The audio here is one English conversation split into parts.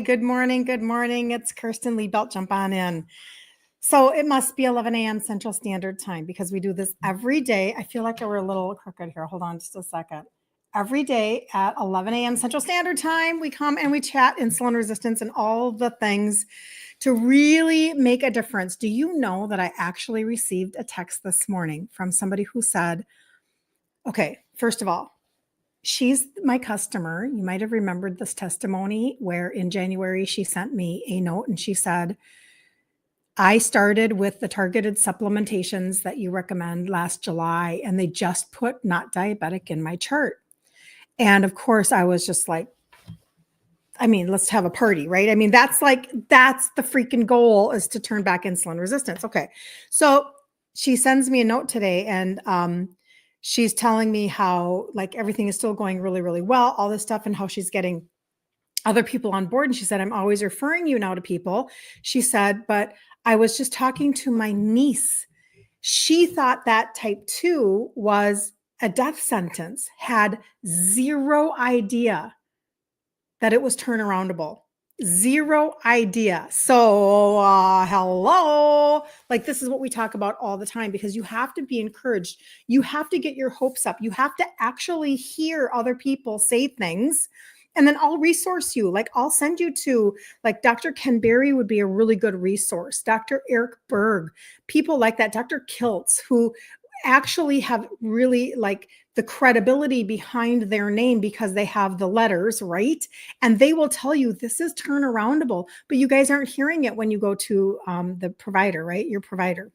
Good morning. Good morning. It's Kirsten Liebelt. Jump on in. So it must be 11 a.m. Central Standard Time because we do this every day. I feel like I were a little crooked here. Hold on just a second. Every day at 11 a.m. Central Standard Time, we come and we chat insulin resistance and all the things to really make a difference. Do you know that I actually received a text this morning from somebody who said, okay, first of all, she's my customer. You might have remembered this testimony where in January she sent me a note and she said, I started with the targeted supplementations that you recommend last July, and they just put not diabetic in my chart. And of course, I was just like, let's have a party, right? That's the freaking goal, is to turn back insulin resistance. Okay. So she sends me a note today and she's telling me how like everything is still going really, really well, all this stuff, and how she's getting other people on board. And she said, I'm always referring you now to people. She said, but I was just talking to my niece. She thought that type 2 was a death sentence, had zero idea that it was turnaroundable. Zero idea. So, hello. Like, this is what we talk about all the time, because you have to be encouraged. You have to get your hopes up. You have to actually hear other people say things. And then I'll resource you. Like, I'll send you to, like, Dr. Ken Berry would be a really good resource. Dr. Eric Berg, people like that, Dr. Kiltz, who actually have really like the credibility behind their name because they have the letters, right? And they will tell you this is turnaroundable, but you guys aren't hearing it when you go to the provider, right? Your provider.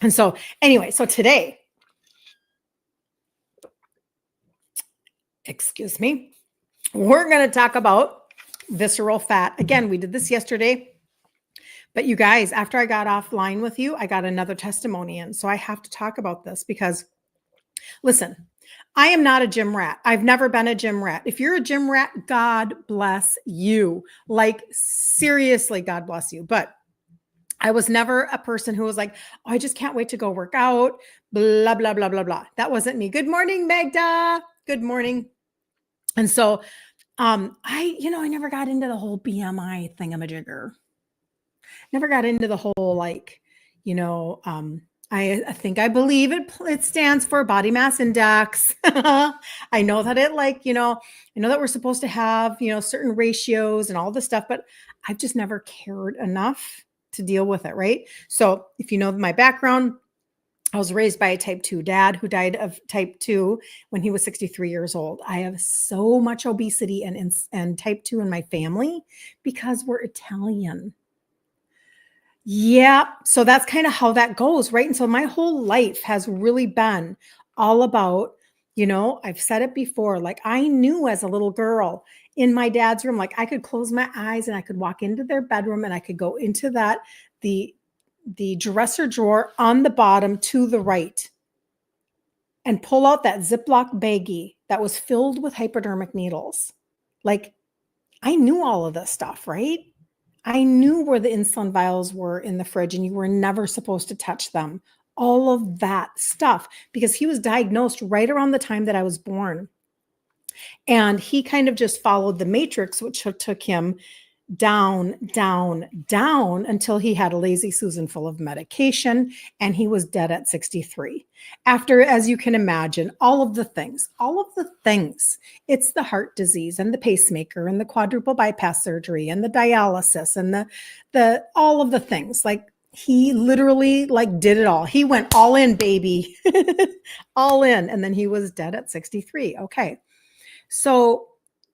And so anyway, so today, excuse me, we're going to talk about visceral fat. Again, we did this yesterday, but you guys, after I got offline with you, I got another testimony in. So I have to talk about this because, listen, I am not a gym rat. I've never been a gym rat. If you're a gym rat, God bless you. Like, seriously, God bless you. But I was never a person who was like, oh, I just can't wait to go work out, blah, blah, blah, blah, blah. That wasn't me. Good morning, Magda. Good morning. And so I never got into the whole BMI thingamajigger. Never got into the whole, like, I think I believe it stands for body mass index. I know that I know that we're supposed to have, certain ratios and all this stuff, but I've just never cared enough to deal with it. Right. So if you know my background, I was raised by a type 2 dad who died of type 2 when he was 63 years old. I have so much obesity and type 2 in my family because we're Italian. Yeah. So that's kind of how that goes, right? And so my whole life has really been all about, I've said it before, like I knew as a little girl in my dad's room, like I could close my eyes and I could walk into their bedroom and I could go into the dresser drawer on the bottom to the right and pull out that Ziploc baggie that was filled with hypodermic needles. Like, I knew all of this stuff, right? I knew where the insulin vials were in the fridge and you were never supposed to touch them. All of that stuff, because he was diagnosed right around the time that I was born. And he kind of just followed the matrix, which took him down, down, down until he had a lazy Susan full of medication and he was dead at 63. After, as you can imagine, all of the things, it's the heart disease and the pacemaker and the quadruple bypass surgery and the dialysis and the all of the things. Like, he literally like did it all. He went all in, baby, all in. And then he was dead at 63. Okay. So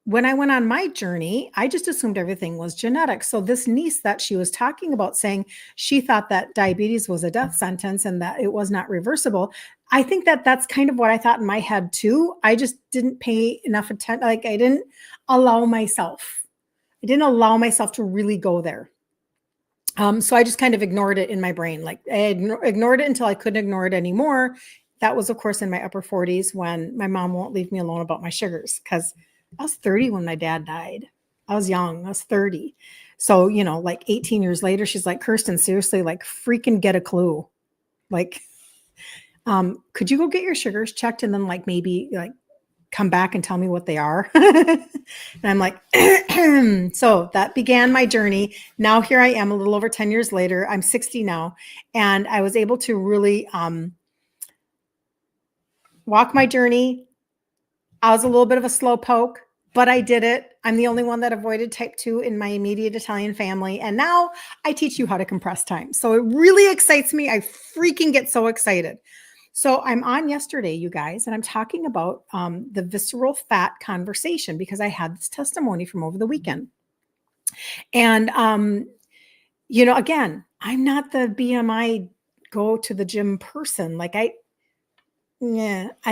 when I went on my journey, I just assumed everything was genetic. So this niece that she was talking about, saying she thought that diabetes was a death sentence and that it was not reversible, I think that that's kind of what I thought in my head too. I just didn't pay enough attention. Like, I didn't allow myself to really go there. So I just kind of ignored it in my brain. Like, I ignored it until I couldn't ignore it anymore. That was, of course, in my upper 40s when my mom won't leave me alone about my sugars, because I was 30 when my dad died. I was young. I was 30. So, like 18 years later, she's like, Kirsten, seriously, like freaking get a clue. Like, could you go get your sugars checked and then like maybe like come back and tell me what they are. And I'm like, so that began my journey. Now here I am a little over 10 years later. I'm 60 now. And I was able to really walk my journey. I was a little bit of a slow poke, but I did it. I'm the only one that avoided type 2 in my immediate Italian family. And now I teach you how to compress time. So it really excites me. I freaking get so excited. So I'm on yesterday, you guys, and I'm talking about the visceral fat conversation because I had this testimony from over the weekend. And, again, I'm not the BMI go to the gym person. I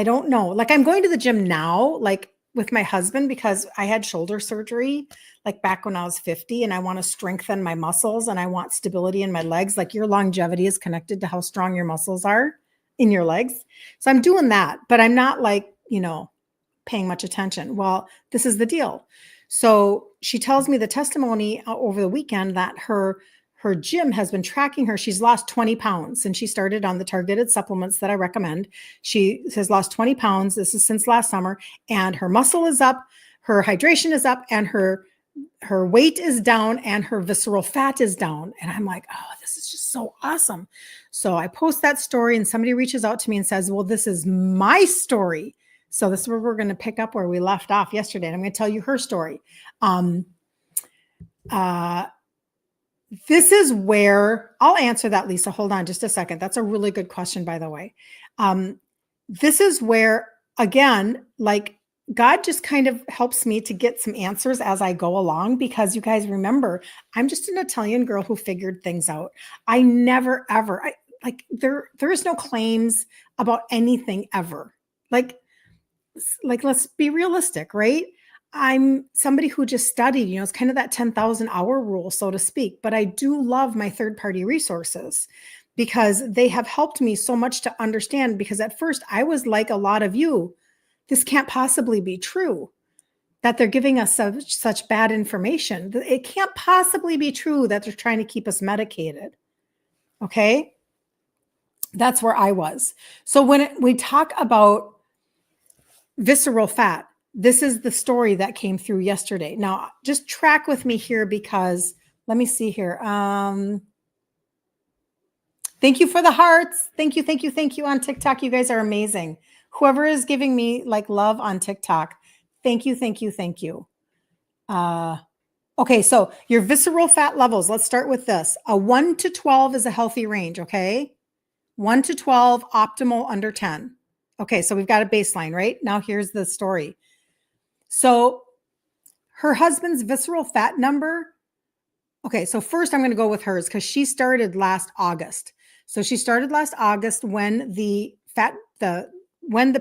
don't know. Like I'm going to the gym now, like with my husband, because I had shoulder surgery like back when I was 50 and I want to strengthen my muscles and I want stability in my legs. Like your longevity is connected to how strong your muscles are in your legs. So I'm doing that, but I'm not like, paying much attention. Well, this is the deal. So she tells me the testimony over the weekend that her gym has been tracking her. She's lost 20 pounds since she started on the targeted supplements that I recommend. She has lost 20 pounds. This is since last summer, and her muscle is up, her hydration is up, and her weight is down, and her visceral fat is down. And I'm like, oh, this is just so awesome. So I post that story and somebody reaches out to me and says, well, this is my story. So this is where we're going to pick up where we left off yesterday. And I'm going to tell you her story. This is where I'll answer that, Lisa. Hold on just a second. That's a really good question, by the way. This is where, again, like God just kind of helps me to get some answers as I go along, because you guys remember, I'm just an Italian girl who figured things out. I never, ever, there is no claims about anything ever. Like, let's be realistic, right? I'm somebody who just studied, it's kind of that 10,000 hour rule, so to speak. But I do love my third-party resources because they have helped me so much to understand, because at first I was like a lot of you, this can't possibly be true, that they're giving us such bad information. It can't possibly be true that they're trying to keep us medicated. Okay? That's where I was. So when we talk about visceral fat, this is the story that came through yesterday. Now, just track with me here, because let me see here. Thank you for the hearts. Thank you on TikTok. You guys are amazing. Whoever is giving me like love on TikTok, thank you. Okay, so your visceral fat levels, let's start with this. A 1 to 12 is a healthy range, okay? 1 to 12, optimal under 10. Okay, so we've got a baseline, right? Now here's the story. So her husband's visceral fat number. Okay, so first I'm going to go with hers because she started last August. So she started last August when the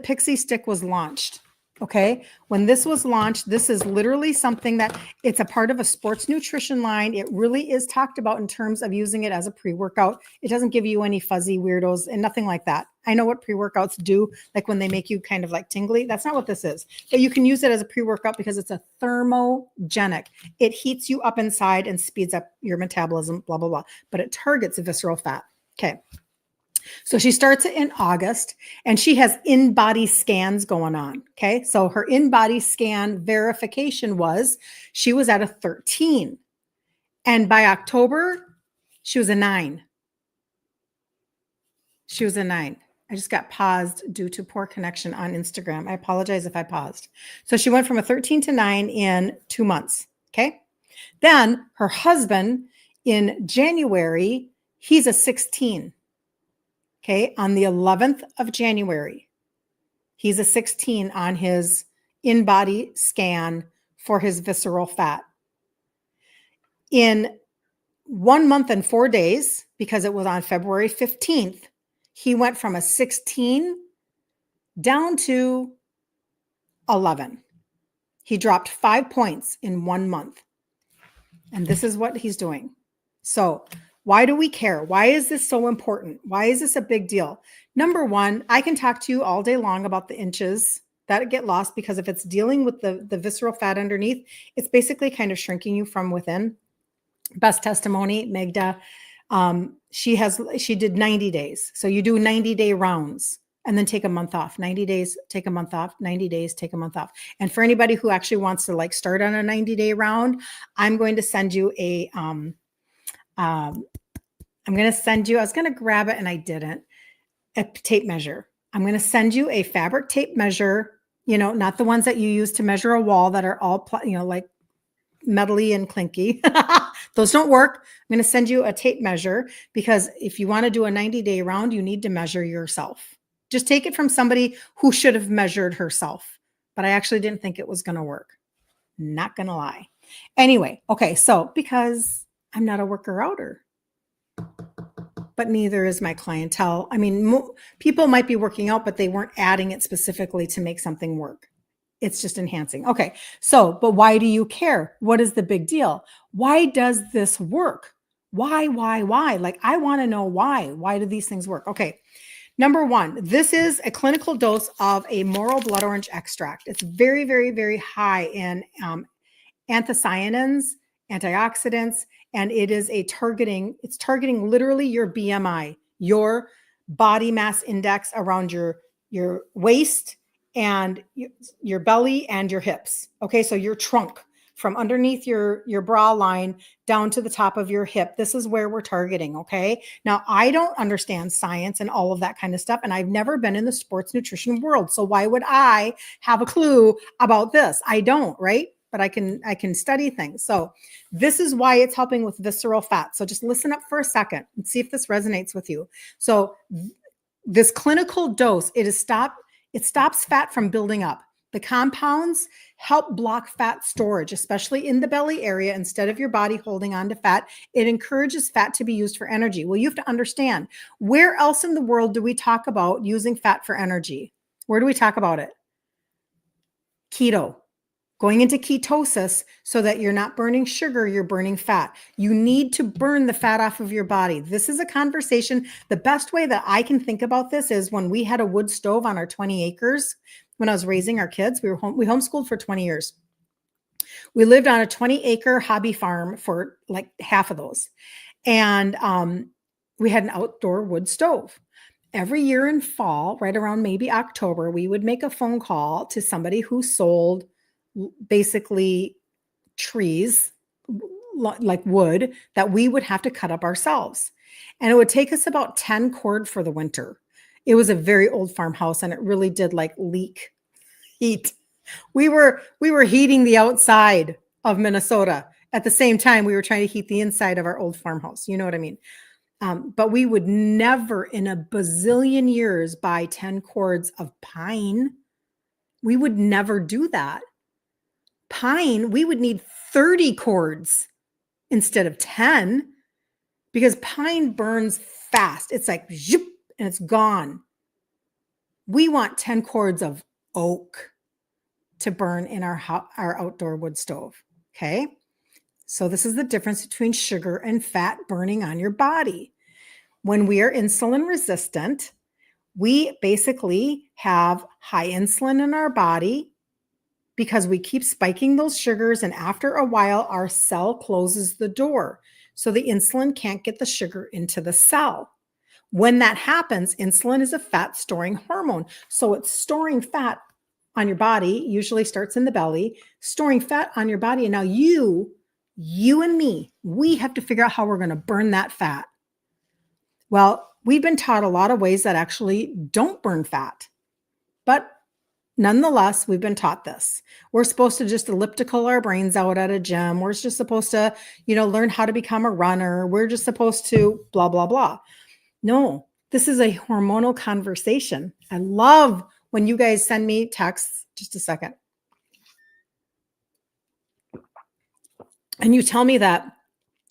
Pixie Stick was launched. Okay, when this was launched, this is literally something that it's a part of a sports nutrition line. It really is talked about in terms of using it as a pre-workout. It doesn't give you any fuzzy weirdos and nothing like that. I know what pre-workouts do, like when they make you kind of like tingly. That's not what this is. But you can use it as a pre-workout because it's a thermogenic. It heats you up inside and speeds up your metabolism, blah, blah, blah. But it targets the visceral fat. Okay. So she starts it in August and she has in-body scans going on. Okay. So her in-body scan verification was she was at a 13. And by October, she was a 9. She was a 9. I just got paused due to poor connection on Instagram. I apologize if I paused. So she went from a 13 to 9 in 2 months. Okay. Then her husband in January, he's a 16. Okay, on the 11th of January, he's a 16 on his in-body scan for his visceral fat. In 1 month and 4 days, because it was on February 15th, he went from a 16 down to 11. He dropped 5 points in 1 month. And this is what he's doing. So why do we care? Why is this so important? Why is this a big deal? Number one, I can talk to you all day long about the inches that get lost, because if it's dealing with the visceral fat underneath, it's basically kind of shrinking you from within. Best testimony, Magda, she did 90 days. So you do 90-day rounds. and then take a month off. 90 days, take a month off. 90 days, take a month off. And for anybody who actually wants to like start on a 90-day round, I'm going to send you I'm going to send you, I was going to grab it and I didn't, a tape measure. I'm going to send you a fabric tape measure, not the ones that you use to measure a wall that are all, like metally and clinky. Those don't work. I'm going to send you a tape measure because if you want to do a 90-day round, you need to measure yourself. Just take it from somebody who should have measured herself. But I actually didn't think it was going to work. Not going to lie. Anyway, okay. So because I'm not a worker outer, but neither is my clientele. I mean, people might be working out, but they weren't adding it specifically to make something work. It's just enhancing. Okay. So, but why do you care? What is the big deal? Why does this work? Why? Like, I want to know why. Why do these things work? Okay. Number one, this is a clinical dose of a Morrow blood orange extract. It's very, very, very high in anthocyanins, antioxidants, and it's targeting literally your BMI, your body mass index around your waist and your belly and your hips. Okay, so your trunk from underneath your bra line down to the top of your hip. This is where we're targeting, okay? Now, I don't understand science and all of that kind of stuff, and I've never been in the sports nutrition world, so why would I have a clue about this? I don't, right? But I can study things. So this is why it's helping with visceral fat. So just listen up for a second and see if this resonates with you. So this clinical dose, it stops fat from building up. The compounds help block fat storage, especially in the belly area. Instead of your body holding on to fat, it encourages fat to be used for energy. Well, you have to understand, where else in the world do we talk about using fat for energy? Where do we talk about it? Keto. Going into ketosis so that you're not burning sugar, you're burning fat. You need to burn the fat off of your body. This is a conversation. The best way that I can think about this is when we had a wood stove on our 20 acres. When I was raising our kids, we homeschooled for 20 years. We lived on a 20-acre hobby farm for like half of those. And we had an outdoor wood stove. Every year in fall, right around maybe October, we would make a phone call to somebody who sold basically trees, like wood, that we would have to cut up ourselves. And it would take us about 10 cord for the winter. It was a very old farmhouse and it really did like leak heat. We were heating the outside of Minnesota. At the same time, we were trying to heat the inside of our old farmhouse. You know what I mean? But we would never in a bazillion years buy 10 cords of pine. We would never do that. Pine, we would need 30 cords instead of 10 because pine burns fast. It's like, zoop, and it's gone. We want 10 cords of oak to burn in our outdoor wood stove. Okay. So this is the difference between sugar and fat burning on your body. When we are insulin resistant, we basically have high insulin in our body because we keep spiking those sugars. And after a while, our cell closes the door. So the insulin can't get the sugar into the cell. When that happens, insulin is a fat storing hormone. So it's storing fat on your body, usually starts in the belly, storing fat on your body. And now you and me, we have to figure out how we're going to burn that fat. Well, we've been taught a lot of ways that actually don't burn fat, but nonetheless, we've been taught this. We're supposed to just elliptical our brains out at a gym. We're just supposed to, learn how to become a runner. We're just supposed to blah, blah, blah. No, this is a hormonal conversation. I love when you guys send me texts, just a second, and you tell me that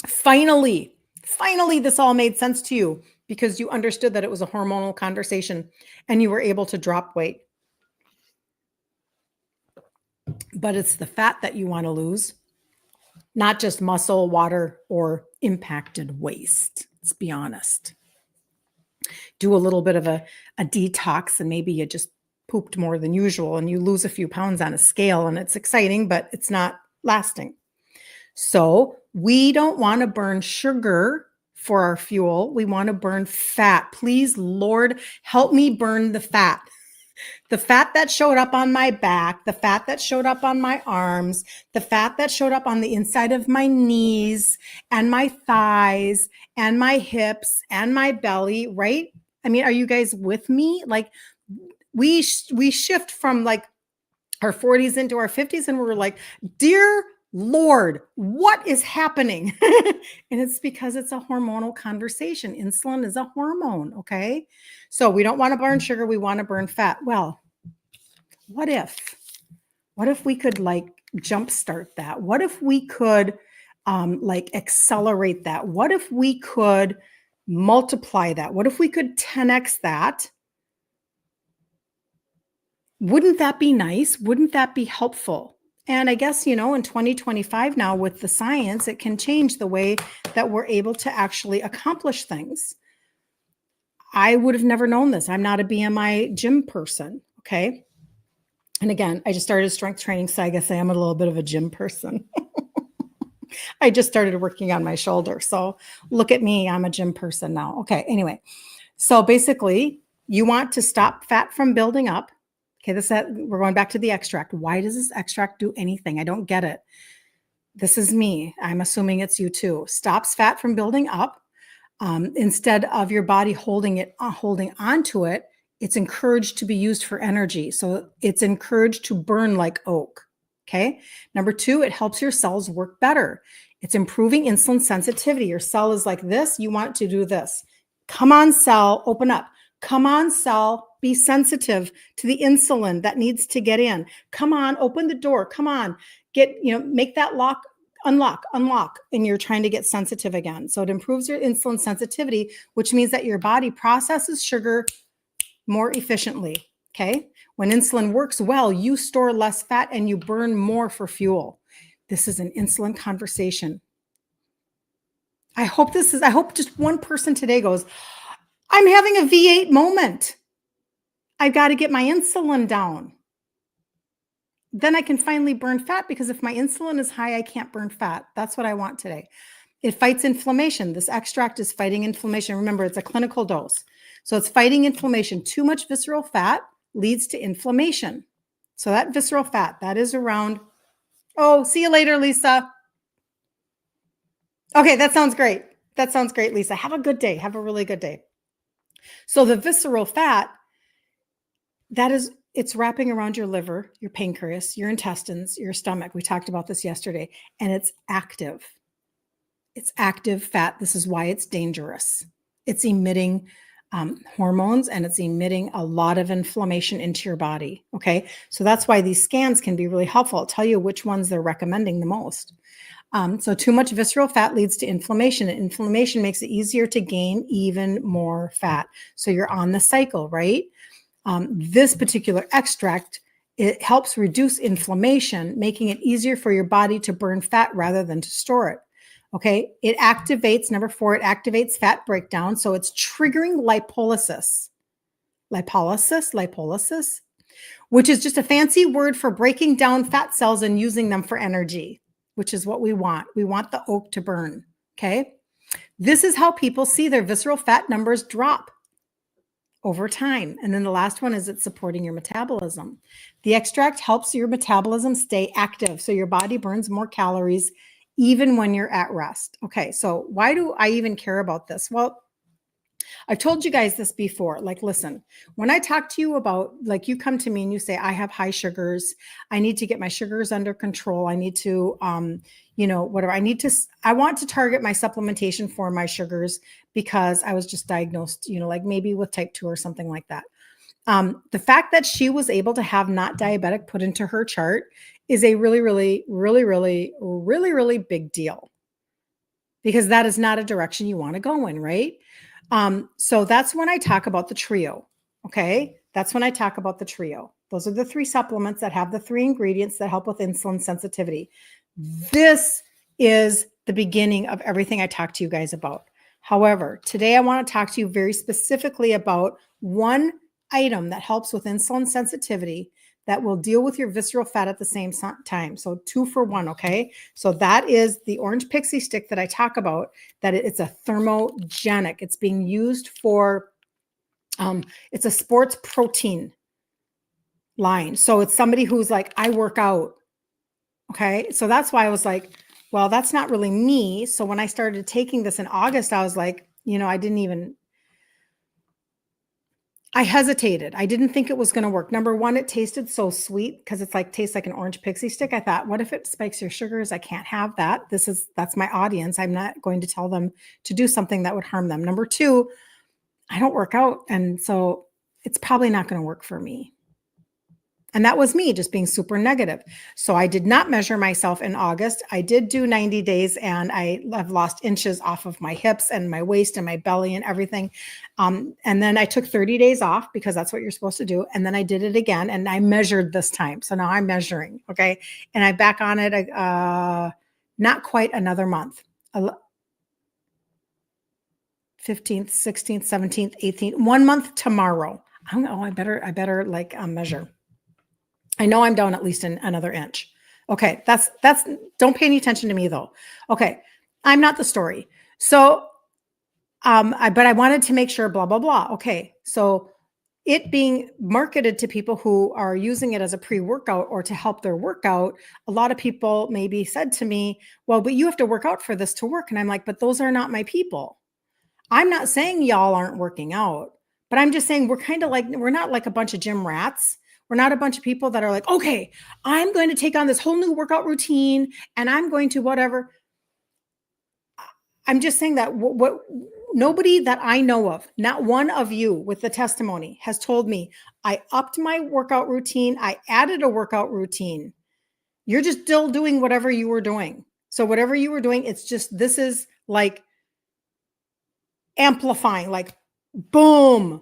finally, this all made sense to you because you understood that it was a hormonal conversation and you were able to drop weight. But it's the fat that you want to lose, not just muscle, water, or impacted waste. Let's be honest. Do a little bit of a detox and maybe you just pooped more than usual and you lose a few pounds on a scale and it's exciting, but it's not lasting. So we don't want to burn sugar for our fuel. We want to burn fat. Please, Lord, help me burn the fat. The fat that showed up on my back, the fat that showed up on my arms, the fat that showed up on the inside of my knees and my thighs and my hips and my belly, right? I mean, are you guys with me? Like we shift from like our 40s into our 50s and we're like, dear Lord, what is happening? And it's because it's a hormonal conversation. Insulin is a hormone, okay? So we don't want to burn sugar, we want to burn fat. Well, what if we could like jumpstart that? What if we could like accelerate that? What if we could multiply that? What if we could 10x that? Wouldn't that be nice? Wouldn't that be helpful? And I guess, in 2025 now with the science, it can change the way that we're able to actually accomplish things. I would have never known this. I'm not a BMI gym person. Okay. And again, I just started strength training. So I guess I am a little bit of a gym person. I just started working on my shoulder. So look at me. I'm a gym person now. Okay. Anyway, so basically you want to stop fat from building up. Okay, we're going back to the extract. Why does this extract do anything? I don't get it. This is me. I'm assuming it's you too. Stops fat from building up. Instead of your body holding on to it, it's encouraged to be used for energy. So it's encouraged to burn like oak. Okay. Number 2, it helps your cells work better. It's improving insulin sensitivity. Your cell is like this. You want it to do this. Come on, cell, open up. Come on, cell, be sensitive to the insulin that needs to get in. Come on, open the door. Come on, make that lock, unlock, and you're trying to get sensitive again. So it improves your insulin sensitivity, which means that your body processes sugar more efficiently, okay? When insulin works well, you store less fat and you burn more for fuel. This is an insulin conversation. I hope just one person today goes, I'm having a V8 moment. I've got to get my insulin down. Then I can finally burn fat because if my insulin is high, I can't burn fat. That's what I want today. It fights inflammation. This extract is fighting inflammation. Remember, it's a clinical dose. So it's fighting inflammation. Too much visceral fat leads to inflammation. So that visceral fat, that is around, see you later, Lisa. Okay, that sounds great. That sounds great, Lisa. Have a good day. Have a really good day. So the visceral fat, it's wrapping around your liver, your pancreas, your intestines, your stomach. We talked about this yesterday, and it's active. It's active fat. This is why it's dangerous. It's emitting hormones, and it's emitting a lot of inflammation into your body. Okay. So that's why these scans can be really helpful. I'll tell you which ones they're recommending the most. So too much visceral fat leads to inflammation, and inflammation makes it easier to gain even more fat. So you're on the cycle, right? This particular extract, it helps reduce inflammation, making it easier for your body to burn fat rather than to store it. Okay. It activates, number 4, it activates fat breakdown. So it's triggering lipolysis, which is just a fancy word for breaking down fat cells and using them for energy, which is what we want. We want the oak to burn. Okay. This is how people see their visceral fat numbers drop over time. And then the last one is it's supporting your metabolism. The extract helps your metabolism stay active. So your body burns more calories even when you're at rest. Okay. So why do I even care about this? Well, I've told you guys this before. Like, listen, when I talk to you about, like, you come to me and you say, I have high sugars. I need to get my sugars under control. I need to, whatever I want to target my supplementation for my sugars because I was just diagnosed, like maybe with type 2 or something like that. The fact that she was able to have not diabetic put into her chart is a really, really, really, really, really, really big deal, because that is not a direction you want to go in, right? So that's when I talk about the trio. Okay. That's when I talk about the trio. Those are the 3 supplements that have the 3 ingredients that help with insulin sensitivity. This is the beginning of everything I talk to you guys about. However, today I want to talk to you very specifically about one item that helps with insulin sensitivity that will deal with your visceral fat at the same time. So 2 for 1, okay? So that is the orange pixie stick that I talk about, that it's a thermogenic. It's being used for, it's a sports protein line. So it's somebody who's like, I work out, okay? So that's why I was like, well, that's not really me. So when I started taking this in August, I was like, I hesitated. I didn't think it was going to work. Number one, it tasted so sweet because it's like, tastes like an orange pixie stick. I thought, what if it spikes your sugars? I can't have that. That's my audience. I'm not going to tell them to do something that would harm them. Number two, I don't work out. And so it's probably not going to work for me. And that was me just being super negative. So I did not measure myself in August. I did do 90 days and I have lost inches off of my hips and my waist and my belly and everything. And then I took 30 days off because that's what you're supposed to do. And then I did it again and I measured this time. So now I'm measuring. Okay. And I'm back on it. Not quite another month. 15th, 16th, 17th, 18th, 1 month tomorrow. I better measure. I know I'm down at least another inch. Okay. That's, don't pay any attention to me though. Okay. I'm not the story. So, but I wanted to make sure, blah, blah, blah. Okay. So it being marketed to people who are using it as a pre-workout or to help their workout, a lot of people maybe said to me, well, but you have to work out for this to work. And I'm like, but those are not my people. I'm not saying y'all aren't working out, but I'm just saying we're not like a bunch of gym rats. We're not a bunch of people that are like, okay, I'm going to take on this whole new workout routine and I'm going to whatever. I'm just saying that what nobody that I know of, not one of you with the testimony has told me I upped my workout routine. I added a workout routine. You're just still doing whatever you were doing. So whatever you were doing, it's just, this is like amplifying, like boom,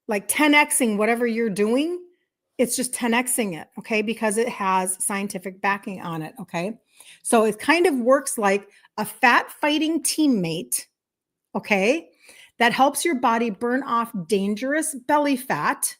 like 10xing whatever you're doing. It's just 10xing it, okay? Because it has scientific backing on it, okay? So it kind of works like a fat fighting teammate, okay? That helps your body burn off dangerous belly fat,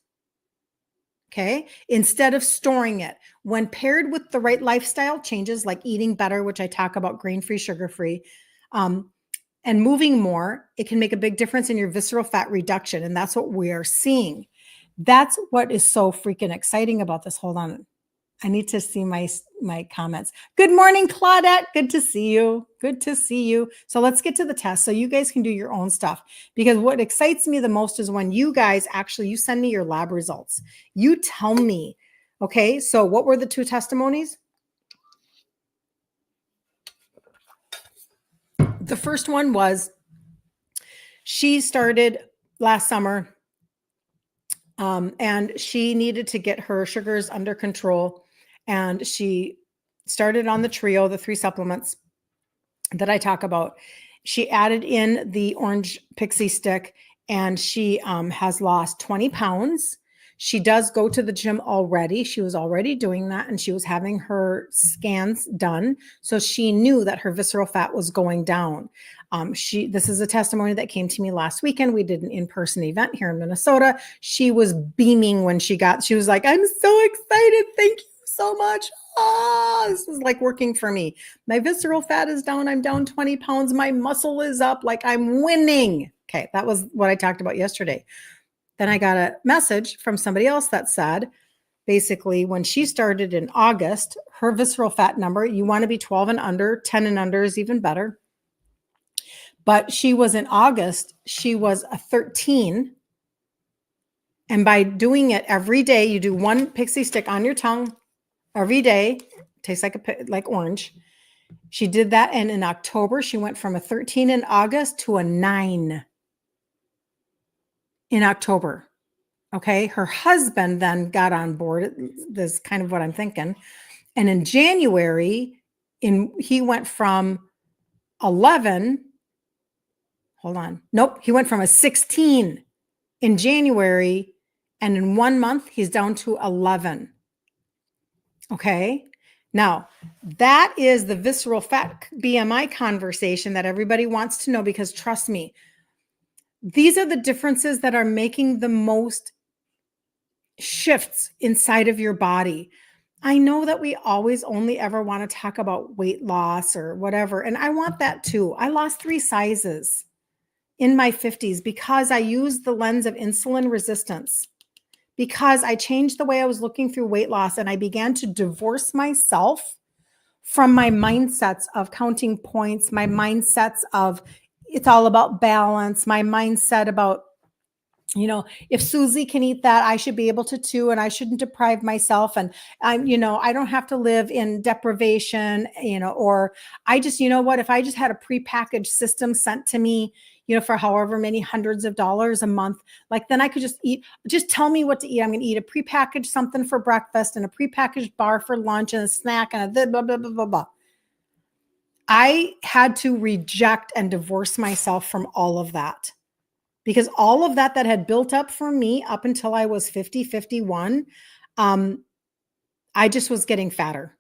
okay? Instead of storing it. When paired with the right lifestyle changes like eating better, which I talk about, grain-free, sugar-free, and moving more, it can make a big difference in your visceral fat reduction. And that's what we are seeing. That's what is so freaking exciting about this. Hold on. I need to see my comments. Good morning, Claudette. Good to see you. Good to see you. So let's get to the test so you guys can do your own stuff, because what excites me the most is when you guys you send me your lab results. You tell me, okay, so what were the 2 testimonies? The first one was she started last summer and she needed to get her sugars under control. And she started on the trio, the 3 supplements that I talk about. She added in the orange pixie stick and she has lost 20 pounds. She does go to the gym already. She was already doing that and she was having her scans done. So she knew that her visceral fat was going down. This is a testimony that came to me last weekend. We did an in-person event here in Minnesota. She was beaming when she was like, I'm so excited. Thank you so much. This is like working for me. My visceral fat is down. I'm down 20 pounds. My muscle is up. Like I'm winning. Okay. That was what I talked about yesterday. Then I got a message from somebody else that said, basically, when she started in August, her visceral fat number, you want to be 12 and under, 10 and under is even better. But she was in August, she was a 13. And by doing it every day, you do 1 pixie stick on your tongue every day. Tastes like orange. She did that. And in October, she went from a 13 in August to a 9 in October. Okay. Her husband then got on board. This is kind of what I'm thinking. And in January, he went from 11. Hold on. Nope. He went from a 16 in January. And in 1 month, he's down to 11. Okay. Now, that is the visceral fat BMI conversation that everybody wants to know, because trust me, these are the differences that are making the most shifts inside of your body. I know that we always only ever want to talk about weight loss or whatever. And I want that too. I lost 3 sizes in my 50s because I used the lens of insulin resistance, because I changed the way I was looking through weight loss, and I began to divorce myself from my mindsets of counting points, my mindsets of it's all about balance, my mindset about, if Susie can eat that, I should be able to too, and I shouldn't deprive myself. And I don't have to live in deprivation, or I just, what, if I just had a prepackaged system sent to me, for however many hundreds of dollars a month, like then I could just tell me what to eat. I'm going to eat a prepackaged something for breakfast and a prepackaged bar for lunch and a snack and a blah, blah, blah, blah, blah. I had to reject and divorce myself from all of that. Because all of that had built up for me up until I was 50, 51, I just was getting fatter.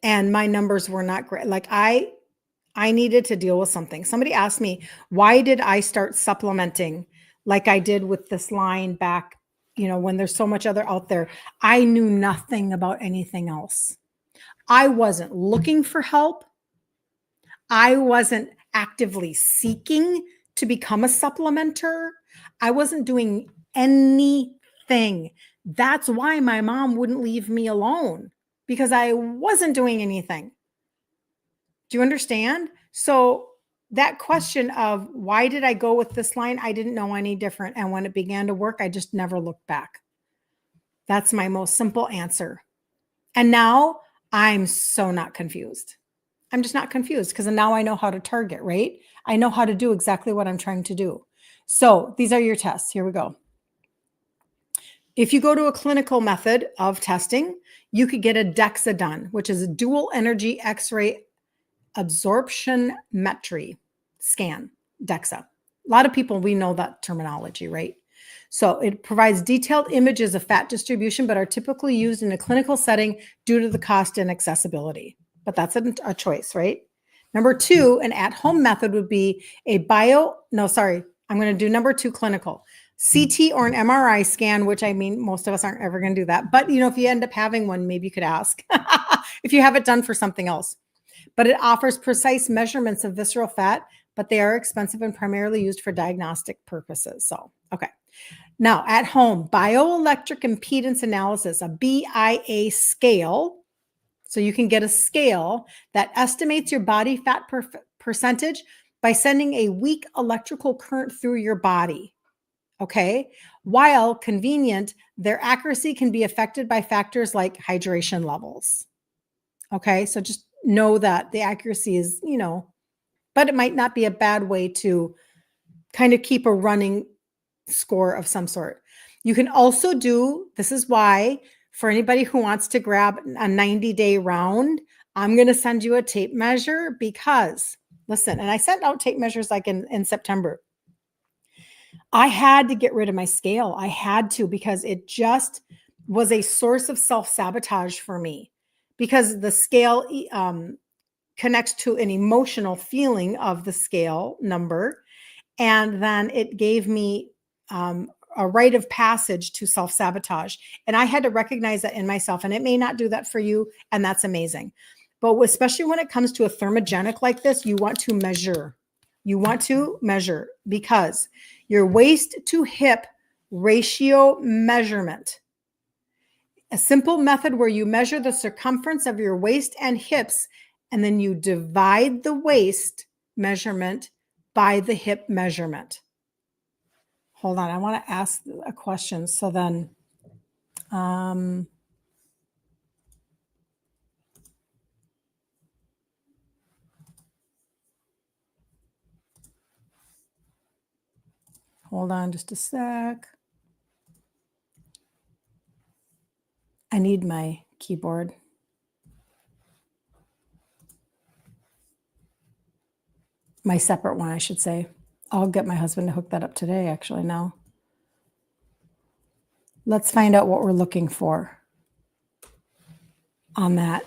And my numbers were not great. Like I needed to deal with something. Somebody asked me, why did I start supplementing like I did with this line back, when there's so much other out there? I knew nothing about anything else. I wasn't looking for help. I wasn't actively seeking to become a supplementer. I wasn't doing anything. That's why my mom wouldn't leave me alone, because I wasn't doing anything. Do you understand? So that question of why did I go with this line? I didn't know any different. And when it began to work, I just never looked back. That's my most simple answer. And now I'm so not confused. I'm just not confused because now I know how to target, right? I know how to do exactly what I'm trying to do. So these are your tests. Here we go. If you go to a clinical method of testing, you could get a DEXA done, which is a dual energy X-ray absorptiometry scan, DEXA. A lot of people, we know that terminology, right? So it provides detailed images of fat distribution, but are typically used in a clinical setting due to the cost and accessibility. But that's a choice, right? Number 2, an at-home method would be I'm going to do number 2, clinical. CT or an MRI scan, which I mean, most of us aren't ever going to do that. But, if you end up having one, maybe you could ask if you have it done for something else. But it offers precise measurements of visceral fat, but they are expensive and primarily used for diagnostic purposes. So, okay. Now, at home, bioelectric impedance analysis, a BIA scale. So you can get a scale that estimates your body fat percentage by sending a weak electrical current through your body. Okay. While convenient, their accuracy can be affected by factors like hydration levels. Okay. So just know that the accuracy is, but it might not be a bad way to kind of keep a running score of some sort. You can also this is why, for anybody who wants to grab a 90-day round, I'm going to send you a tape measure because, listen, and I sent out tape measures like in September. I had to get rid of my scale. I had to, because it just was a source of self-sabotage for me, because the scale connects to an emotional feeling of the scale number. And then it gave me a rite of passage to self-sabotage. And I had to recognize that in myself. And it may not do that for you. And that's amazing. But especially when it comes to a thermogenic like this, you want to measure. You want to measure, because your waist to hip ratio measurement, a simple method where you measure the circumference of your waist and hips, and then you divide the waist measurement by the hip measurement. Hold on, I want to ask a question. So then, hold on just a sec. I need my keyboard. My separate one, I should say. I'll get my husband to hook that up today, actually, now. Let's find out what we're looking for on that.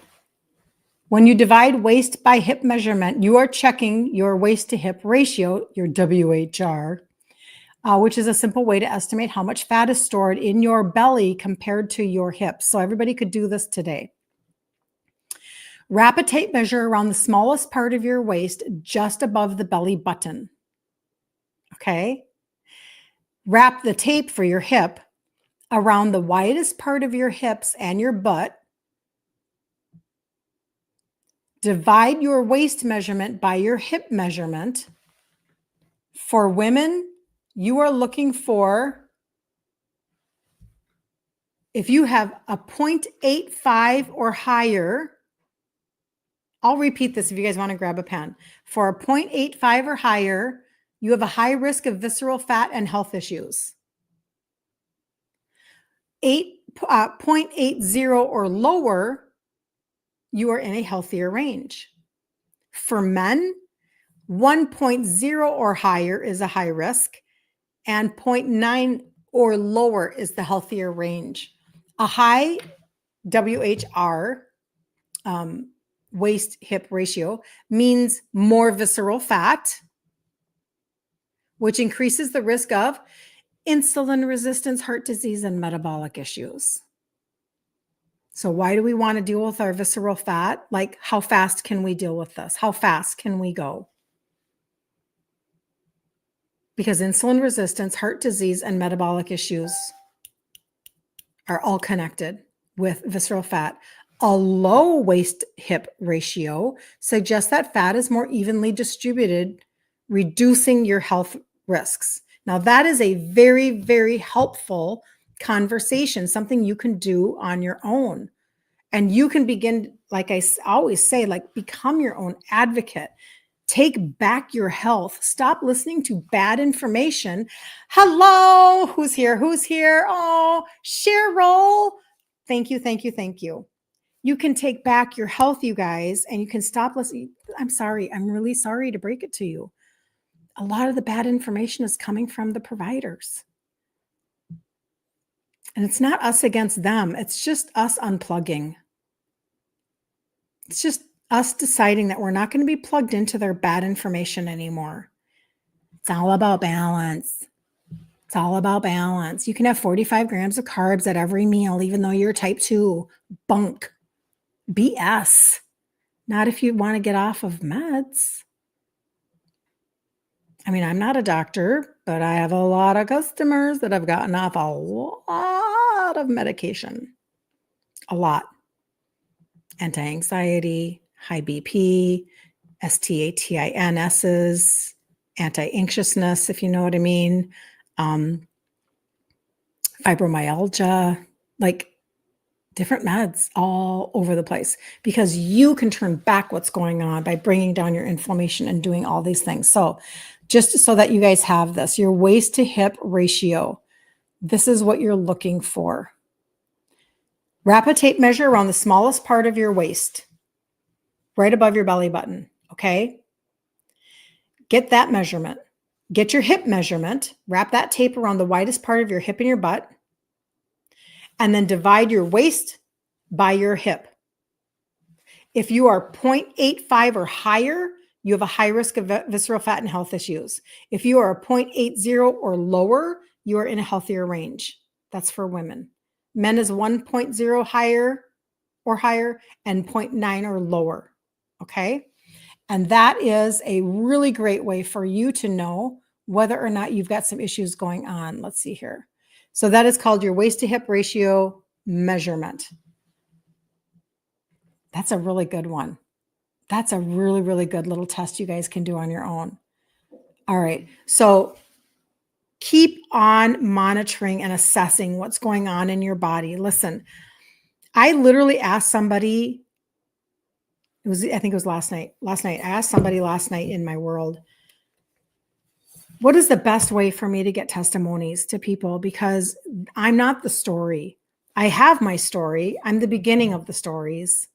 When you divide waist by hip measurement, you are checking your waist to hip ratio, your WHR, which is a simple way to estimate how much fat is stored in your belly compared to your hips. So everybody could do this today. Wrap a tape measure around the smallest part of your waist, just above the belly button. Okay. Wrap the tape for your hip around the widest part of your hips and your butt. Divide your waist measurement by your hip measurement. For women, you are looking for, if you have a 0.85 or higher, I'll repeat this if you guys want to grab a pen. For a 0.85 or higher, you have a high risk of visceral fat and health issues. 0.80 or lower, you are in a healthier range. For men, 1.0 or higher is a high risk, and 0.9 or lower is the healthier range. A high WHR, waist hip ratio, means more visceral fat, which increases the risk of insulin resistance, heart disease, and metabolic issues. So why do we want to deal with our visceral fat? Like, how fast can we deal with this? How fast can we go? Because insulin resistance, heart disease, and metabolic issues are all connected with visceral fat. A low waist hip ratio suggests that fat is more evenly distributed, reducing your health risks. Now, that is a very, very helpful conversation, something you can do on your own. And you can begin, like I always say, like, become your own advocate. Take back your health. Stop listening to bad information. Hello, who's here? Who's here? Oh, Cheryl. Thank you, thank you, thank you. You can take back your health, you guys, and you can stop listening. I'm sorry. I'm really sorry to break it to you. A lot of the bad information is coming from the providers. And it's not us against them. It's just us unplugging. It's just us deciding that we're not going to be plugged into their bad information anymore. It's all about balance. It's all about balance. You can have 45 grams of carbs at every meal, even though you're type 2. Bunk. BS. Not if you want to get off of meds. I mean, I'm not a doctor, but I have a lot of customers that have gotten off a lot of medication. A lot. Anti-anxiety, high BP, STATINSs, anti-anxiousness, if you know what I mean, fibromyalgia, like different meds all over the place, because you can turn back what's going on by bringing down your inflammation and doing all these things. So just so that you guys have this, your waist to hip ratio, this is what you're looking for. Wrap a tape measure around the smallest part of your waist, right above your belly button, okay? Get that measurement. Get your hip measurement. Wrap that tape around the widest part of your hip and your butt, and then divide your waist by your hip. If you are 0.85 or higher, you have a high risk of visceral fat and health issues. If you are a 0.80 or lower, you are in a healthier range. That's for women. Men is 1.0 higher or higher and 0.9 or lower. Okay. And that is a really great way for you to know whether or not you've got some issues going on. Let's see here. So that is called your waist to hip ratio measurement. That's a really good one. That's a really, really good little test you guys can do on your own. All right. So keep on monitoring and assessing what's going on in your body. Listen, I literally asked somebody, I think it was last night. I asked somebody last night in my world, what is the best way for me to get testimonies to people? Because I'm not the story. I have my story. I'm the beginning of the stories.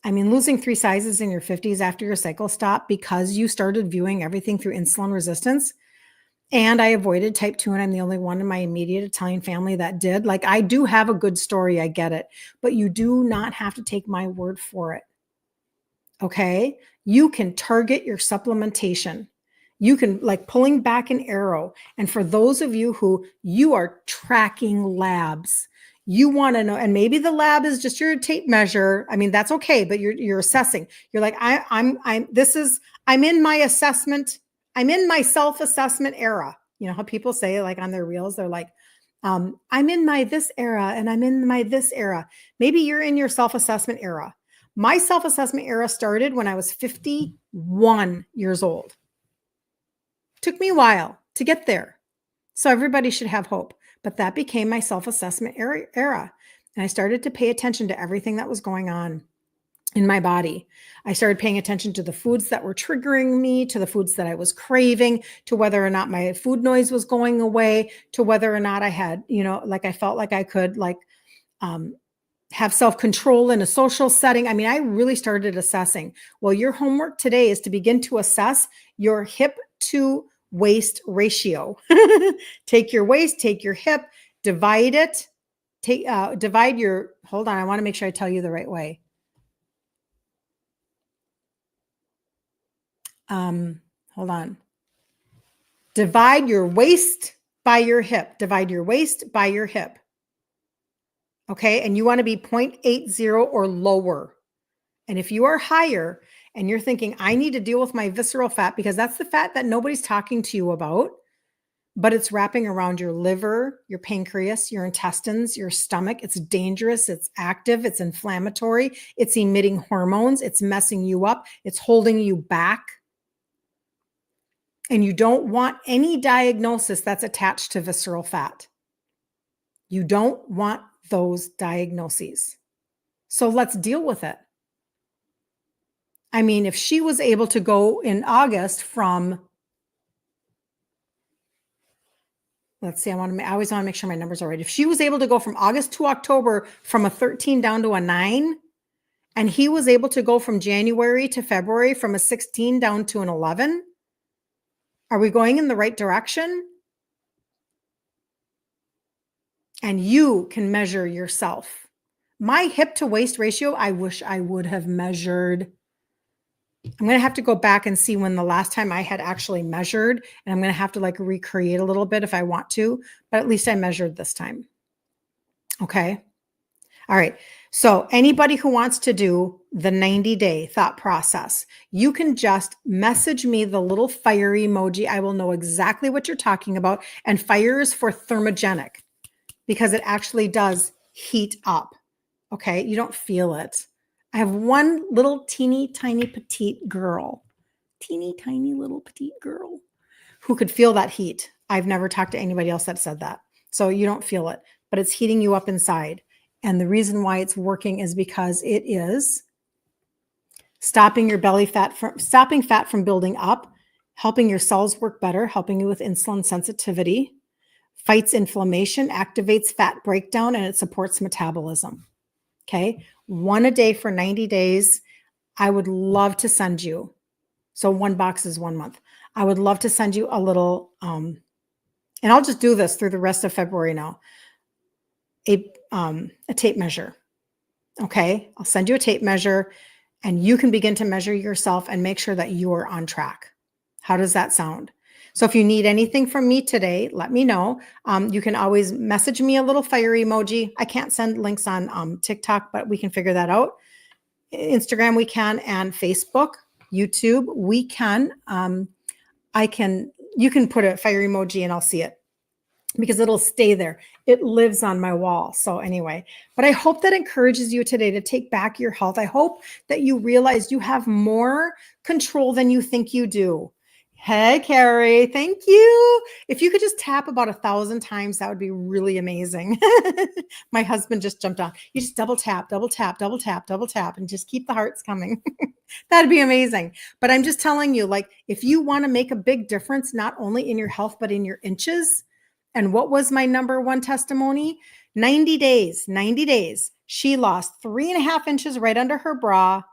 I mean, losing 3 sizes in your 50s after your cycle stopped because you started viewing everything through insulin resistance. And I avoided type 2, and I'm the only one in my immediate Italian family that did. Like, I do have a good story. I get it. But you do not have to take my word for it. Okay? You can target your supplementation. You can like pulling back an arrow. And for those of you who you are tracking labs, you want to know, and maybe the lab is just your tape measure. I mean, that's okay, but you're assessing. You're like, I'm in my assessment. I'm in my self-assessment era. You know how people say like on their reels, they're like, I'm in my this era and I'm in my this era. Maybe you're in your self-assessment era. My self-assessment era started when I was 51 years old. Took me a while to get there. So everybody should have hope. But that became my self-assessment era. And I started to pay attention to everything that was going on in my body. I started paying attention to the foods that were triggering me, to the foods that I was craving, to whether or not my food noise was going away, to whether or not I had, like I felt like I could have self-control in a social setting. I mean, I really started assessing. Well, your homework today is to begin to assess your hip to waist ratio. Take your waist, take your hip, divide it, divide your, hold on, I want to make sure I tell you the right way. Hold on. Divide your waist by your hip. Divide your waist by your hip. Okay. And you want to be 0.80 or lower. And if you are higher and you're thinking, I need to deal with my visceral fat because that's the fat that nobody's talking to you about, but it's wrapping around your liver, your pancreas, your intestines, your stomach. It's dangerous. It's active. It's inflammatory. It's emitting hormones. It's messing you up. It's holding you back. And you don't want any diagnosis that's attached to visceral fat. You don't want those diagnoses. So let's deal with it. I mean, if she was able to go in August from, let's see, I always want to make sure my numbers are right. If she was able to go from August to October from a 13 down to a 9, and he was able to go from January to February from a 16 down to an 11, are we going in the right direction? And you can measure yourself. My hip to waist ratio, I wish I would have measured. I'm going to have to go back and see when the last time I had actually measured, and I'm going to have to like recreate a little bit if I want to, but at least I measured this time. Okay. All right. So anybody who wants to do the 90-day thought process, you can just message me the little fire emoji. I will know exactly what you're talking about. And fire is for thermogenic because it actually does heat up. Okay. You don't feel it. I have one little teeny tiny petite girl, teeny tiny little petite girl who could feel that heat. I've never talked to anybody else that said that. So you don't feel it, but it's heating you up inside. And the reason why it's working is because it is stopping your belly fat stopping fat from building up, helping your cells work better, helping you with insulin sensitivity, fights inflammation, activates fat breakdown, and it supports metabolism. Okay. One a day for 90 days. I would love to send you. So one box is 1 month. I would love to send you a little, and I'll just do this through the rest of February now, a tape measure. Okay. I'll send you a tape measure and you can begin to measure yourself and make sure that you are on track. How does that sound? So if you need anything from me today, let me know. You can always message me a little fire emoji. I can't send links on TikTok, but we can figure that out. Instagram, we can, and Facebook, YouTube, we can. You can put a fire emoji and I'll see it because it'll stay there. It lives on my wall. So anyway, but I hope that encourages you today to take back your health. I hope that you realize you have more control than you think you do. Hey, Carrie, thank you. If you could just tap about 1,000 times, that would be really amazing. My husband just jumped on. You just double tap, double tap, double tap, double tap, and just keep the hearts coming. That'd be amazing. But I'm just telling you, like, if you want to make a big difference, not only in your health, but in your inches. And what was my number one testimony? 90 days, 90 days. She lost 3.5 inches right under her bra,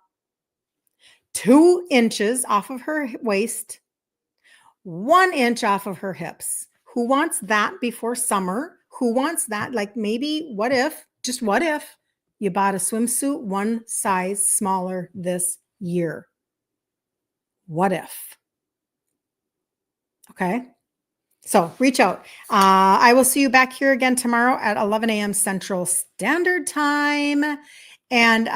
2 inches off of her waist, 1 inch off of her hips. Who wants that before summer? Who wants that? Like maybe what if you bought a swimsuit one size smaller this year? What if? Okay. So reach out. I will see you back here again tomorrow at 11 a.m. Central Standard Time. And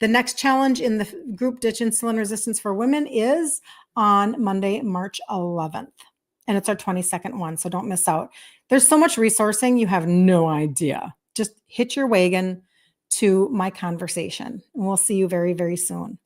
the next challenge in the group Ditch Insulin Resistance for Women is on Monday, March 11th. And it's our 22nd one. So don't miss out. There's so much resourcing. You have no idea. Just hitch your wagon to my conversation. And we'll see you very, very soon.